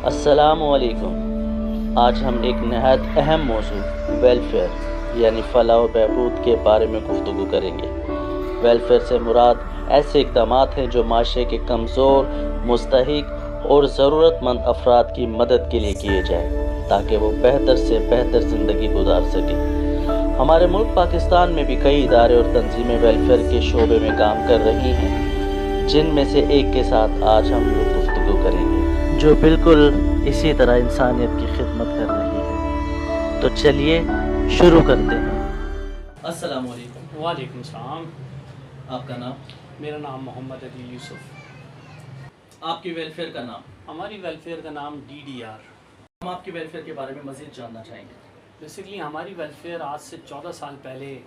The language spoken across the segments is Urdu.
السلام علیکم۔ آج ہم ایک نہایت اہم موضوع ویلفیئر یعنی فلاح و بہبود کے بارے میں گفتگو کریں گے۔ ویلفیئر سے مراد ایسے اقدامات ہیں جو معاشرے کے کمزور، مستحق اور ضرورت مند افراد کی مدد کے لیے کیے جائیں تاکہ وہ بہتر سے بہتر زندگی گزار سکیں۔ ہمارے ملک پاکستان میں بھی کئی ادارے اور تنظیمیں ویلفیئر کے شعبے میں کام کر رہی ہیں، جن میں سے ایک کے ساتھ آج ہم لوگ گفتگو کریں گے جو بالکل اسی طرح انسانیت کی خدمت کر رہی ہے۔ تو چلیے شروع کرتے ہیں۔ السلام علیکم۔ وعلیکم السلام۔ آپ کا نام؟ میرا نام محمد علی یوسف۔ آپ کی ویلفیئر کا نام؟ ہماری ویلفیئر کا نام DDR۔ ہم آپ کی ویلفیئر کے بارے میں مزید جاننا چاہیں گے۔ بیسیکلی ہماری ویلفیئر آج سے 14 سال پہلے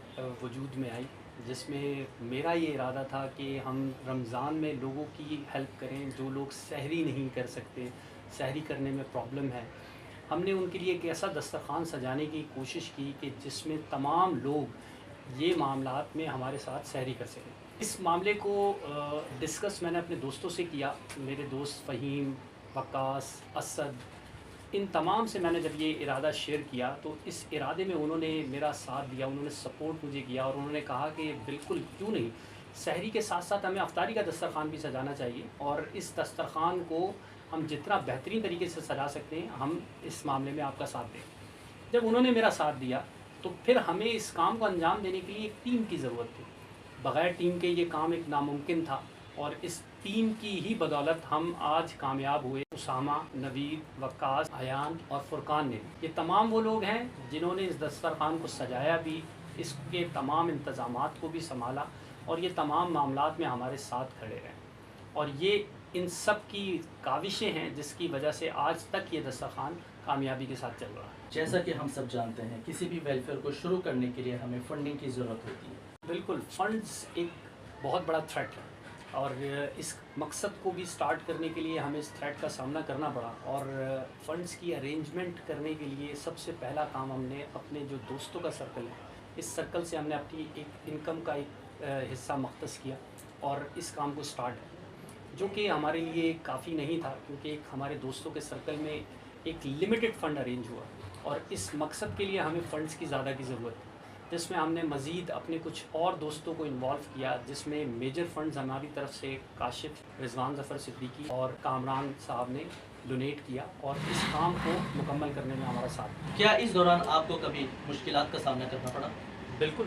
وجود میں آئی، جس میں میرا یہ ارادہ تھا کہ ہم رمضان میں لوگوں کی ہیلپ کریں جو لوگ سحری نہیں کر سکتے، سحری کرنے میں پرابلم ہے۔ ہم نے ان کے لیے ایک ایسا دسترخوان سجانے کی کوشش کی کہ جس میں تمام لوگ یہ معاملات میں ہمارے ساتھ سحری کر سکیں۔ اس معاملے کو ڈسکس میں نے اپنے دوستوں سے کیا، میرے دوست فہیم، وقاص، اسد، ان تمام سے میں نے جب یہ ارادہ شیئر کیا تو اس ارادے میں انہوں نے میرا ساتھ دیا، انہوں نے سپورٹ مجھے کیا اور انہوں نے کہا کہ بالکل کیوں نہیں، سحری کے ساتھ ساتھ ہمیں افطاری کا دسترخوان بھی سجانا چاہیے اور اس دسترخوان کو ہم جتنا بہترین طریقے سے سجا سکتے ہیں ہم اس معاملے میں آپ کا ساتھ دیں۔ جب انہوں نے میرا ساتھ دیا تو پھر ہمیں اس کام کو انجام دینے کے لیے ایک ٹیم کی ضرورت تھی۔ بغیر ٹیم کے یہ کام ایک ناممکن تھا اور اس ٹیم کی ہی بدولت ہم آج کامیاب ہوئے۔ اسامہ، نوید، وقاص، ایان اور فرقان نے، یہ تمام وہ لوگ ہیں جنہوں نے اس دسترخوان کو سجایا بھی، اس کے تمام انتظامات کو بھی سنبھالا اور یہ تمام معاملات میں ہمارے ساتھ کھڑے رہے اور یہ ان سب کی کاوشیں ہیں جس کی وجہ سے آج تک یہ دسترخوان کامیابی کے ساتھ چل رہا ہے۔ جیسا کہ ہم سب جانتے ہیں کسی بھی ویلفیئر کو شروع کرنے کے لیے ہمیں فنڈنگ کی ضرورت ہوتی ہے۔ بالکل، فنڈز ایک بہت بڑا تھریٹ ہے اور اس مقصد کو بھی سٹارٹ کرنے کے لیے ہمیں اس تھریٹ کا سامنا کرنا پڑا اور فنڈز کی ارینجمنٹ کرنے کے لیے سب سے پہلا کام ہم نے اپنے جو دوستوں کا سرکل ہے، اس سرکل سے ہم نے اپنی ایک انکم کا ایک حصہ مختص کیا اور اس کام کو سٹارٹ ہے، جو کہ ہمارے لیے کافی نہیں تھا کیونکہ ایک ہمارے دوستوں کے سرکل میں ایک لمیٹڈ فنڈ ارینج ہوا اور اس مقصد کے لیے ہمیں فنڈز کی زیادہ کی ضرورت تھی، جس میں ہم نے مزید اپنے کچھ اور دوستوں کو انوالو کیا، جس میں میجر فنڈز ہماری طرف سے کاشف، رضوان ظفر صدیقی اور کامران صاحب نے ڈونیٹ کیا اور اس کام کو مکمل کرنے میں ہمارا ساتھ دیا۔ کیا اس دوران آپ کو کبھی مشکلات کا سامنا کرنا پڑا؟ بالکل،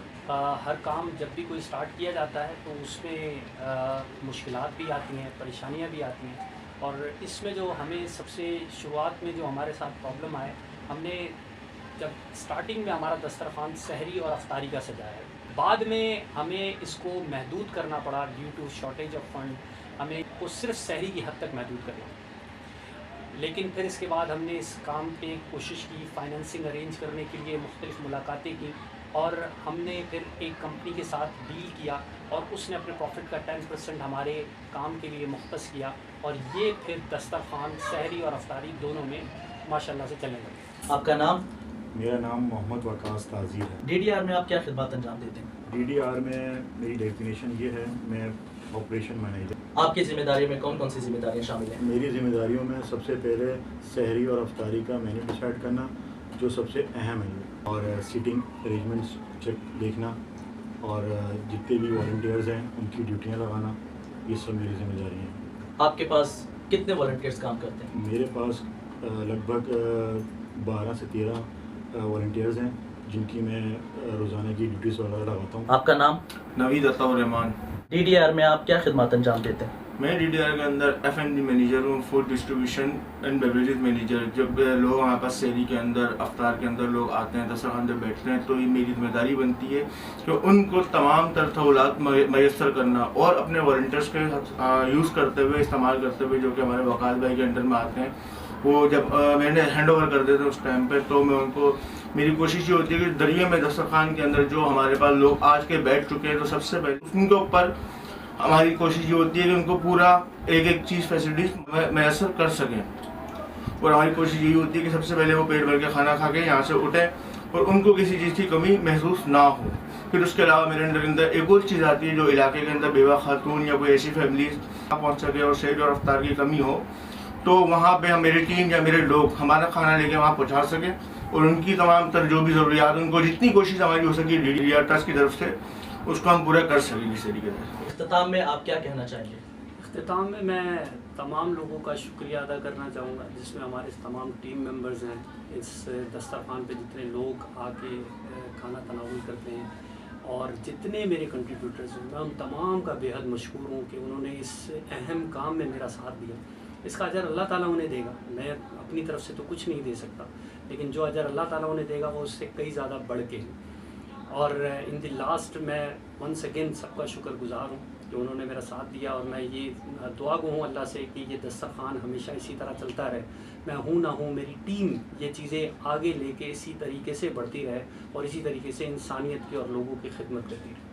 ہر کام جب بھی کوئی سٹارٹ کیا جاتا ہے تو اس میں مشکلات بھی آتی ہیں، پریشانیاں بھی آتی ہیں اور اس میں جو ہمیں سب سے شروعات میں جو ہمارے ساتھ پرابلم آئے، ہم نے جب سٹارٹنگ میں ہمارا دسترخوان سحری اور افطاری کا سجایا ہے، بعد میں ہمیں اس کو محدود کرنا پڑا due to shortage of fund, ہمیں کو صرف سحری کی حد تک محدود کرنا پڑا۔ لیکن پھر اس کے بعد ہم نے اس کام پہ کوشش کی، فائنینسنگ ارینج کرنے کے لیے مختلف ملاقاتیں کی اور ہم نے پھر ایک کمپنی کے ساتھ ڈیل کیا اور اس نے اپنے پروفٹ کا 10% ہمارے کام کے لیے مختص کیا اور یہ پھر دسترخوان سحری اور افطاری دونوں میں ماشاءاللہ سے چلنے لگے۔ آپ کا نام؟ میرا نام محمد وقاص تاجر ہے۔ DDR میں آپ کیا خدمات انجام دیتے ہیں؟ DDR میں میری ڈیفینیشن یہ ہے، میں آپریشن مینیجر۔ آپ کی ذمہ داریوں میں کون کون سی ذمہ داریاں شامل ہیں؟ میری ذمہ داریوں میں سب سے پہلے سحری اور افطاری کا مینیو ڈیسائیڈ کرنا جو سب سے اہم ہے، اور سیٹنگ ارینجمنٹس چیک دیکھنا اور جتنے بھی والنٹیئرز ہیں ان کی ڈیوٹیاں لگانا، یہ سب میری ذمہ داری ہیں۔ آپ کے پاس کتنے والنٹیئرز کام کرتے ہیں؟ میرے پاس لگ بھگ 12 سے 13 والنٹیئرز ہیں جن کی میں روزانہ کی ڈیوٹیز وغیرہ لگاتا ہوں۔ آپ کا نام؟ نوید عطا الرحمان۔ DDR میں آپ کیا خدمات انجام دیتے ہیں؟ میں DDR کے اندر F&B مینیجر ہوں، food distribution and beverages manager. جب لوگ ہمارے پاس سحری کے اندر، افطار کے اندر لوگ آتے ہیں، دسترخوان پہ بیٹھتے ہیں، تو یہ میری ذمہ داری بنتی ہے کہ ان کو تمام تر سہولات میسر کرنا اور اپنے والنٹیئرس کے یوز کرتے ہوئے، استعمال کرتے ہوئے، جو کہ ہمارے وقاص بھائی کے انڈر میں آتے ہیں، وہ جب میں نے ہینڈ اوور کر دیتے اس ٹائم پہ، تو میں ان کو، میری کوشش یہ ہوتی ہے کہ دریا میں دسترخوان کے اندر جو ہمارے پاس لوگ آج کے بیٹھ چکے ہیں، تو سب سے پہلے ان کے اوپر ہماری کوشش یہ ہوتی ہے کہ ان کو پورا ایک ایک چیز فیسلٹیز میسر کر سکیں، اور ہماری کوشش یہی ہوتی ہے کہ سب سے پہلے وہ پیٹ بھر کے کھانا کھا کے یہاں سے اٹھیں اور ان کو کسی چیز کی کمی محسوس نہ ہو۔ پھر اس کے علاوہ میرے اندر ایک اور چیز آتی ہے، جو علاقے کے اندر بیوہ خاتون یا کوئی ایسی فیملیز پہنچ سکے اور سحری اور افطار کی کمی ہو، تو وہاں پہ میری ٹیم یا میرے لوگ ہمارا کھانا لے کے وہاں پہنچا سکیں اور ان کی تمام تر جو بھی ضروریات ان کو جتنی کوشش ہماری ہو سکی ڈی آر ٹرسٹ کی طرف سے اس کو ہم پورا کر سکیں اس طریقے سے. اختتام میں آپ کیا کہنا چاہیں گے؟ اختتام میں تمام لوگوں کا شکریہ ادا کرنا چاہوں گا جس میں ہمارے تمام ٹیم ممبرز ہیں. اس دسترخوان پہ جتنے لوگ آ کے کھانا تناول کرتے ہیں اور جتنے میرے کنٹریبیوٹرز ہیں، میں ان تمام کا بے حد مشکور ہوں کہ انہوں نے اس اہم کام میں میرا ساتھ دیا. اس کا اجر اللہ تعالیٰ انہیں دے گا. میں اپنی طرف سے تو کچھ نہیں دے سکتا، لیکن جو اجر اللہ تعالیٰ انہیں دے گا وہ اس سے کئی زیادہ بڑھ کے ہیں. اور ان دی لاسٹ میں ونس اگین سب کا شکر گزار ہوں کہ انہوں نے میرا ساتھ دیا، اور میں یہ دعا گو ہوں اللہ سے کہ یہ دسترخوان ہمیشہ اسی طرح چلتا رہے. میں ہوں نہ ہوں، میری ٹیم یہ چیزیں آگے لے کے اسی طریقے سے بڑھتی رہے اور اسی طریقے سے انسانیت کی اور لوگوں کی خدمت کرتی رہے.